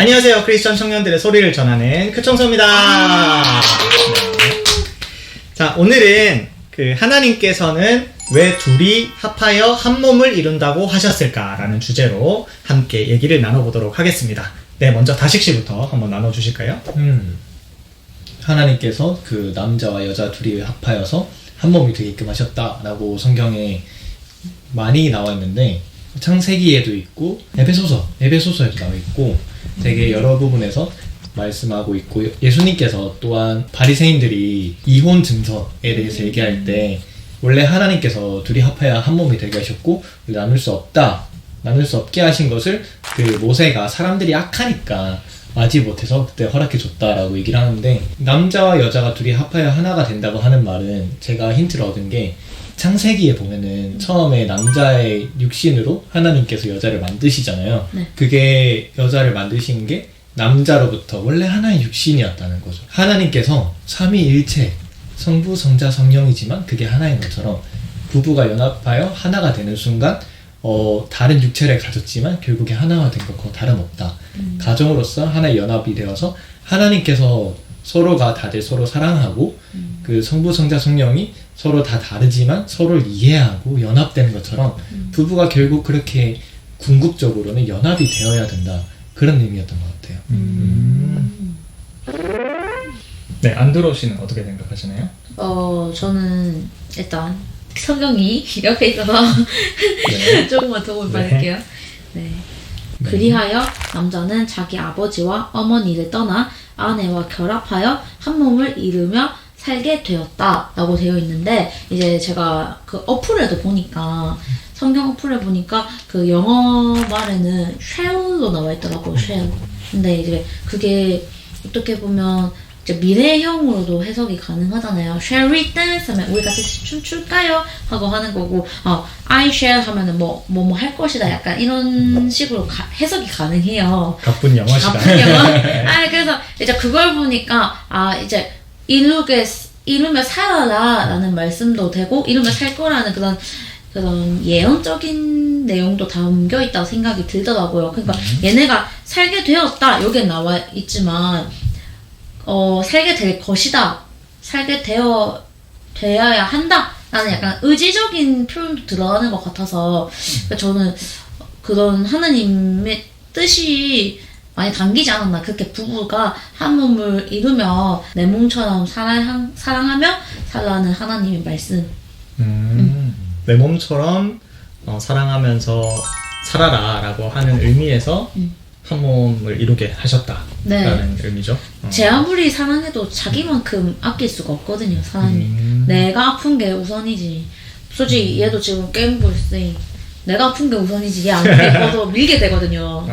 안녕하세요. 크리스천 청년들의 소리를 전하는 크청소입니다. 네. 자, 오늘은 하나님께서는 왜 둘이 합하여 한 몸을 이룬다고 하셨을까라는 주제로 함께 얘기를 나눠보도록 하겠습니다. 네, 먼저 다식 씨부터 한번 나눠주실까요? 하나님께서 그 남자와 여자 둘이 합하여서 한 몸이 되게끔 하셨다라고 성경에 많이 나와 있는데, 창세기에도 있고 에베소서에도 나와 있고 되게 여러 부분에서 말씀하고 있고, 예수님께서 또한 바리새인들이 이혼 증서에 대해서 얘기할 때 원래 하나님께서 둘이 합하여 한 몸이 되게 하셨고 나눌 수 없게 하신 것을 그 모세가 사람들이 악하니까 아지 못해서 그때 허락해 줬다라고 얘기를 하는데, 남자와 여자가 둘이 합하여 하나가 된다고 하는 말은 제가 힌트를 얻은 게, 창세기에 보면은 처음에 남자의 육신으로 하나님께서 여자를 만드시잖아요. 네. 그게 여자를 만드신 게 남자로부터 원래 하나의 육신이었다는 거죠. 하나님께서 삼위일체, 성부, 성자, 성령이지만 그게 하나인 것처럼 부부가 연합하여 하나가 되는 순간 다른 육체를 가졌지만 결국에 하나가 된 것과 다름없다. 가정으로서 하나의 연합이 되어서 하나님께서 서로가 다들 서로 사랑하고 그 성부, 성자, 성령이 서로 다 다르지만 서로를 이해하고 연합되는 것처럼 부부가 결국 그렇게 궁극적으로는 연합이 되어야 된다. 그런 의미였던 것 같아요. 네, 안드로 씨는 어떻게 생각하시나요? 저는 일단 성경이 옆에 있어서 네. 조금만 도움을 받을게요. 네. 그리하여 남자는 자기 아버지와 어머니를 떠나 아내와 결합하여 한 몸을 이루며 살게 되었다 라고 되어 있는데, 이제 제가 그 어플에도 보니까, 성경 어플에 보니까 그 영어 말에는 shall로 나와 있더라고. shall. 근데 이제 그게 어떻게 보면 이제 미래형으로도 해석이 가능하잖아요. Shall we dance? 하면 우리 같이 춤출까요? 하고 하는 거고, I shall 하면은 뭐 할 것이다. 약간 이런 식으로 해석이 가능해요. 가쁜 영어 시간. 가쁜 영어? 그래서 이제 그걸 보니까, 이제 이루며 살아라 라는 말씀도 되고, 이루며 살 거라는 그런 예언적인 내용도 담겨 있다고 생각이 들더라고요. 그러니까 얘네가 살게 되었다. 여기에 나와 있지만, 살게 될 것이다. 살게 되어야 한다. 라는 약간 의지적인 표현도 들어가는 것 같아서, 저는 그런 하나님의 뜻이 많이 담기지 않았나. 그렇게 부부가 한 몸을 이루며 내 몸처럼 사랑하며 살라는 하나님의 말씀. 내 몸처럼 사랑하면서 살아라 라고 하는 의미에서 한 몸을 이루게 하셨다라는 의미죠. 제 아무리 사랑해도 자기만큼 아낄 수가 없거든요, 사람이. 내가 아픈 게 우선이지. 솔직히 얘도 지금 게임 볼 때 내가 아픈 게 우선이지, 얘 안 예뻐도 밀게 되거든요.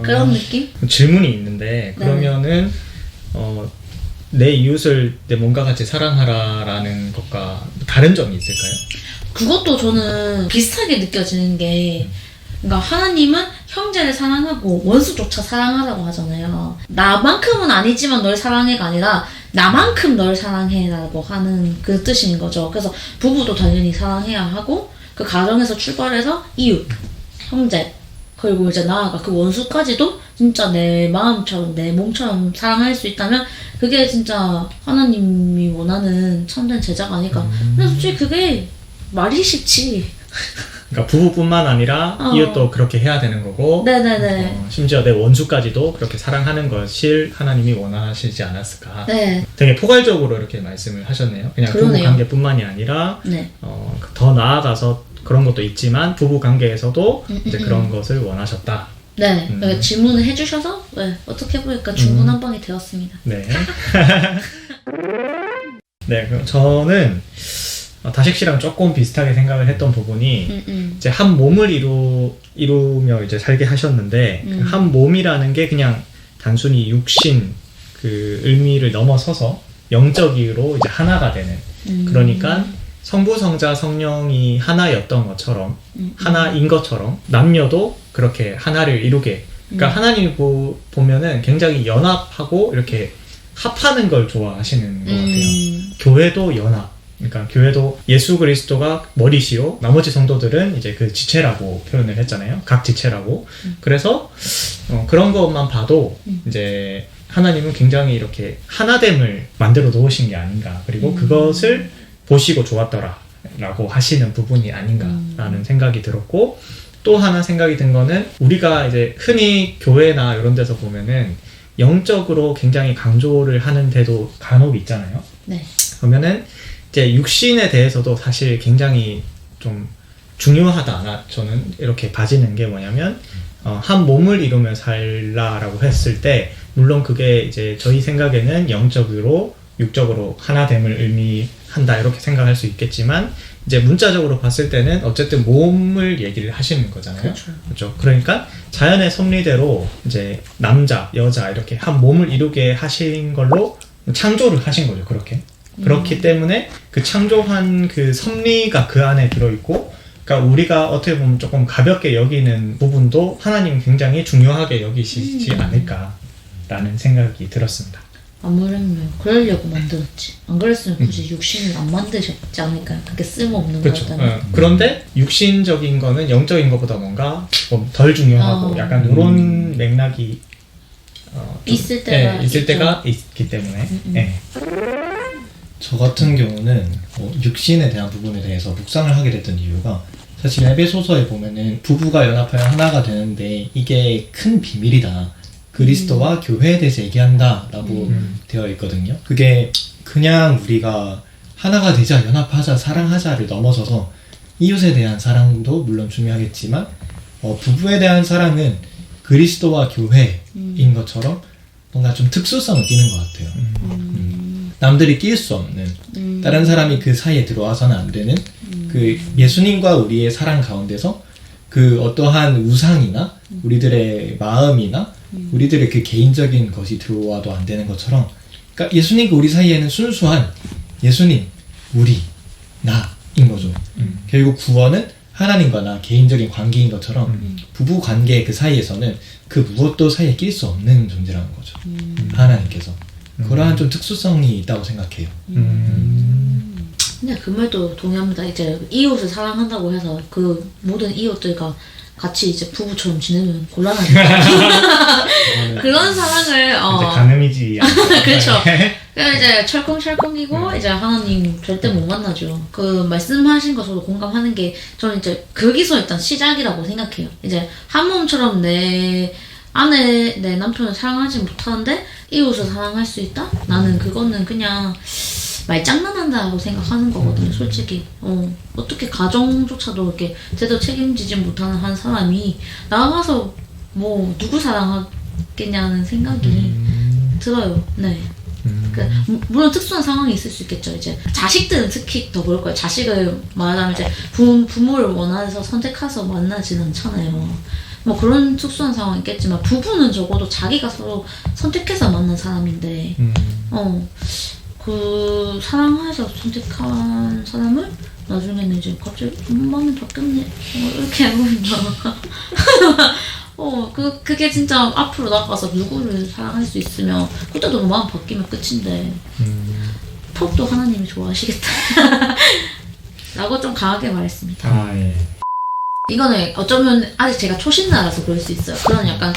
그런 느낌? 질문이 있는데, 그러면은 내 이웃을 내 몸과 같이 사랑하라라는 것과 다른 점이 있을까요? 그것도 저는 비슷하게 느껴지는 게, 그러니까 하나님은 형제를 사랑하고 원수조차 사랑하라고 하잖아요. 나만큼은 아니지만 널 사랑해가 아니라 나만큼 널 사랑해라고 하는 그 뜻인 거죠. 그래서 부부도 당연히 사랑해야 하고, 그 가정에서 출발해서 이웃, 형제, 그리고 이제 나아가 그 원수까지도 진짜 내 마음처럼 내 몸처럼 사랑할 수 있다면 그게 진짜 하나님이 원하는 참된 제자가 아닐까. 근데 솔직히 그게 말이 쉽지. 그러니까 부부뿐만 아니라 이웃도 그렇게 해야 되는 거고, 네네네. 심지어 내 원수까지도 그렇게 사랑하는 것을 하나님이 원하시지 않았을까. 네. 되게 포괄적으로 이렇게 말씀을 하셨네요. 그냥 그러네요. 부부 관계뿐만이 아니라 네. 더 나아가서 그런 것도 있지만 부부 관계에서도 이제 그런 것을 원하셨다. 네. 질문을 해주셔서 어떻게 보니까 중군 한 방이 되었습니다. 네. 네, 그럼 저는 다식 씨랑 조금 비슷하게 생각을 했던 부분이, 이제 한 몸을 이루며 이제 살게 하셨는데, 그 한 몸이라는 게 그냥 단순히 육신 그 의미를 넘어서서 영적으로 이제 하나가 되는, 그러니까 성부, 성자, 성령이 하나였던 것처럼, 하나인 것처럼 남녀도 그렇게 하나를 이루게. 그러니까 하나님이 보면은 굉장히 연합하고 이렇게 합하는 걸 좋아하시는 것 같아요. 교회도 연합, 그러니까 교회도 예수 그리스도가 머리시요 나머지 성도들은 이제 그 지체라고 표현을 했잖아요. 각 지체라고. 그래서 그런 것만 봐도 이제 하나님은 굉장히 이렇게 하나됨을 만들어 놓으신 게 아닌가. 그리고 그것을 보시고 좋았더라 라고 하시는 부분이 아닌가라는 생각이 들었고, 또 하나 생각이 든 거는 우리가 이제 흔히 교회나 이런 데서 보면은 영적으로 굉장히 강조를 하는데도 간혹 있잖아요. 네. 그러면은 이제 육신에 대해서도 사실 굉장히 좀 중요하다. 저는 이렇게 봐지는 게 뭐냐면 한 몸을 이루며 살라라고 했을 때 물론 그게 이제 저희 생각에는 영적으로 육적으로 하나됨을 의미한다 이렇게 생각할 수 있겠지만 이제 문자적으로 봤을 때는 어쨌든 몸을 얘기를 하시는 거잖아요. 그렇죠. 그러니까 자연의 섭리대로 이제 남자, 여자 이렇게 한 몸을 이루게 하신 걸로 창조를 하신 거죠. 그렇기 때문에 그 창조한 그 섭리가 그 안에 들어있고, 그러니까 우리가 어떻게 보면 조금 가볍게 여기는 부분도 하나님은 굉장히 중요하게 여기시지 않을까라는 생각이 들었습니다. 아무래도 그러려고 만들었지. 안 그랬으면 굳이 육신을 안 만드셨지 않을까요? 그게 쓸모없는 그렇죠. 거였다면. 그런데 육신적인 거는 영적인 것보다 뭔가 좀 덜 중요하고 약간 이런 맥락이 있을 때가 있기 때문에. 네. 저 같은 경우는 육신에 대한 부분에 대해서 묵상을 하게 됐던 이유가 사실 에베소서에 보면은 부부가 연합하여 하나가 되는데 이게 큰 비밀이다. 그리스도와 교회에 대해서 얘기한다 라고 되어 있거든요. 그게 그냥 우리가 하나가 되자, 연합하자, 사랑하자를 넘어서서 이웃에 대한 사랑도 물론 중요하겠지만 부부에 대한 사랑은 그리스도와 교회인 것처럼 뭔가 좀 특수성을 띠는 것 같아요. 남들이 낄 수 없는, 다른 사람이 그 사이에 들어와서는 안 되는 그 예수님과 우리의 사랑 가운데서 그 어떠한 우상이나 우리들의 마음이나 우리들의 그 개인적인 것이 들어와도 안 되는 것처럼, 그러니까 예수님과 우리 사이에는 순수한 예수님, 우리, 나인 거죠. 결국 구원은 하나님과 나 개인적인 관계인 것처럼 부부 관계의 그 사이에서는 그 무엇도 사이에 낄 수 없는 존재라는 거죠. 하나님께서. 그러한 좀 특수성이 있다고 생각해요. 근데 그 말도 동의합니다. 이제 이웃을 사랑한다고 해서 그 모든 이웃들과 같이 이제 부부처럼 지내면 곤란하니까 그런 사랑을 이제 가늠이지. 그렇죠. 그래서 이제 철컹철컹이고 이제 하나님 절대 못 만나죠. 그 말씀하신 거 저도 공감하는 게 저는 이제 거기서 일단 시작이라고 생각해요. 이제 한 몸처럼 내 남편을 사랑하지 못하는데 이웃을 사랑할 수 있다? 나는 그거는 그냥 말장난한다고 생각하는 거거든요, 솔직히. 어떻게 가정조차도 이렇게 제대로 책임지지 못하는 한 사람이 나가서 뭐 누구 사랑하겠냐는 생각이 들어요. 네. 물론 특수한 상황이 있을 수 있겠죠. 이제 자식들은 특히 더 그럴 거예요. 자식을 말하자면 이제 부모를 원해서 선택해서 만나지는 않잖아요. 뭐 그런 특수한 상황이 있겠지만 부부는 적어도 자기가 서로 선택해서 만난 사람인데 그 사랑해서 선택한 사람을 나중에는 이제 갑자기 마음이 바뀌었네 이렇게 해버린다. 그게 진짜 앞으로 나가서 누구를 사랑할 수 있으면 그때도 마음 바뀌면 끝인데 톡도 하나님이 좋아하시겠다 라고 좀 강하게 말했습니다. 예. 이거는 어쩌면 아직 제가 초신자라서 그럴 수 있어요. 그런 약간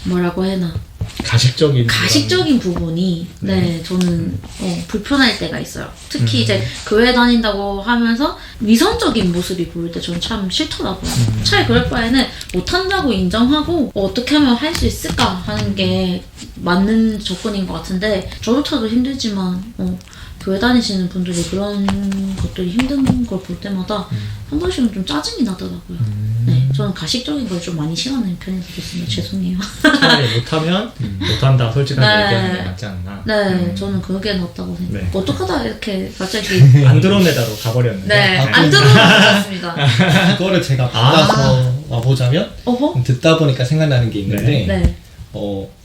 뭐라고 해야 하나 가식적인 부분이 네 저는 불편할 때가 있어요. 특히 이제 교회 다닌다고 하면서 위선적인 모습이 보일 때 저는 참 싫더라고요. 차라리 그럴 바에는 못한다고 인정하고 어떻게 하면 할 수 있을까 하는 게 맞는 접근인 것 같은데 저조차도 힘들지만 교회 다니시는 분들이 그런 것들이 힘든 걸 볼 때마다 한 번씩은 좀 짜증이 나더라고요. 네, 저는 가식적인 걸 좀 많이 싫어하는 편이기 때문에 죄송해요. 차라리 못하면 못한다 솔직하게 얘기하는 게 낫지 않나. 네, 저는 그게 낫다고 생각해요. 네. 어떡하다 이렇게 갑자기 안드로메다로 가버렸는데. 네, 안 들어오셨습니다. 그거를 제가 받아서 와보자면 듣다 보니까 생각나는 게 있는데 네.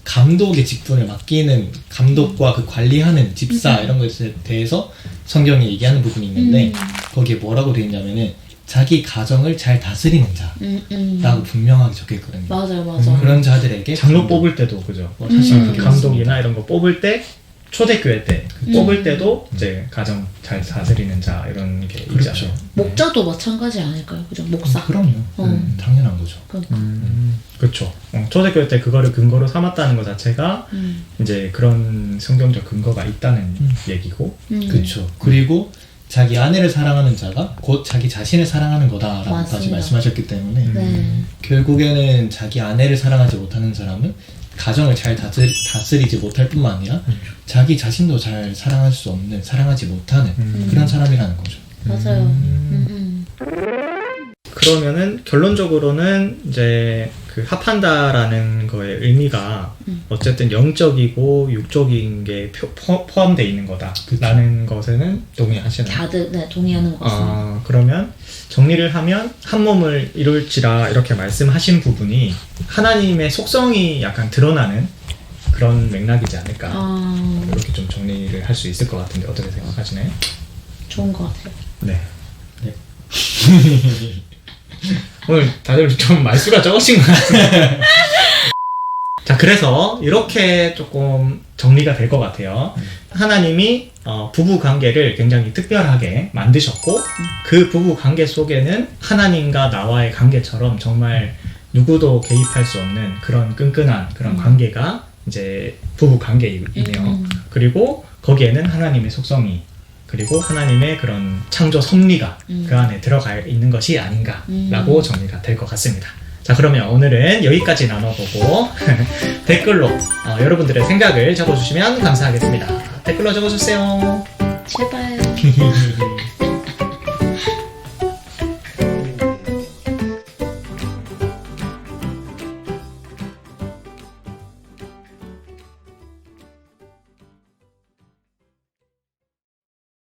감독의 직분을 맡기는 감독과 그 관리하는 집사 이런 것에 대해서 성경이 얘기하는 부분이 있는데 거기에 뭐라고 되어 있냐면은 자기 가정을 잘 다스리는 자라고 분명하게 적혀있거든요. 맞아요. 그런 자들에게 장로 뽑을 때도 그죠. 사실 감독이나 이런 거 뽑을 때 초대교회 때 뽑을 때도 이제 가정 잘 다스리는 자 이런 게 그렇죠. 있잖아요. 목자도 마찬가지 아닐까요? 그죠? 목사. 그럼요. 당연한 거죠. 그러니까. 그렇죠. 초대교회 때 그거를 근거로 삼았다는 것 자체가 이제 그런 성경적 근거가 있다는 얘기고. 그렇죠. 그리고 자기 아내를 사랑하는 자가 곧 자기 자신을 사랑하는 거다라고 맞습니다. 다시 말씀하셨기 때문에 네. 결국에는 자기 아내를 사랑하지 못하는 사람은 가정을 잘 다스리지 못할 뿐만 아니라 자기 자신도 잘 사랑할 수 없는, 사랑하지 못하는 그런 사람이라는 거죠. 맞아요. 그러면은 결론적으로는 이제 그 합한다라는 거의 의미가 어쨌든 영적이고 육적인 게 포함되어 있는 거다라는 것에는 동의하시나요? 다들 네, 동의하는 것 같습니다. 그러면 정리를 하면 한 몸을 이룰지라 이렇게 말씀하신 부분이 하나님의 속성이 약간 드러나는 그런 맥락이지 않을까 이렇게 좀 정리를 할 수 있을 것 같은데 어떻게 생각하시나요? 좋은 것 같아요. 네. 오늘 다들 좀 말수가 적으신 것 같아요. 자, 그래서 이렇게 조금 정리가 될 것 같아요. 하나님이 부부 관계를 굉장히 특별하게 만드셨고 그 부부 관계 속에는 하나님과 나와의 관계처럼 정말 누구도 개입할 수 없는 그런 끈끈한 그런 관계가 이제 부부 관계이네요. 그리고 거기에는 하나님의 속성이 그리고 하나님의 그런 창조 섭리가 그 안에 들어가 있는 것이 아닌가라고 정리가 될 것 같습니다. 자, 그러면 오늘은 여기까지 나눠보고 댓글로 여러분들의 생각을 적어주시면 감사하겠습니다. 댓글로 적어주세요. 제발.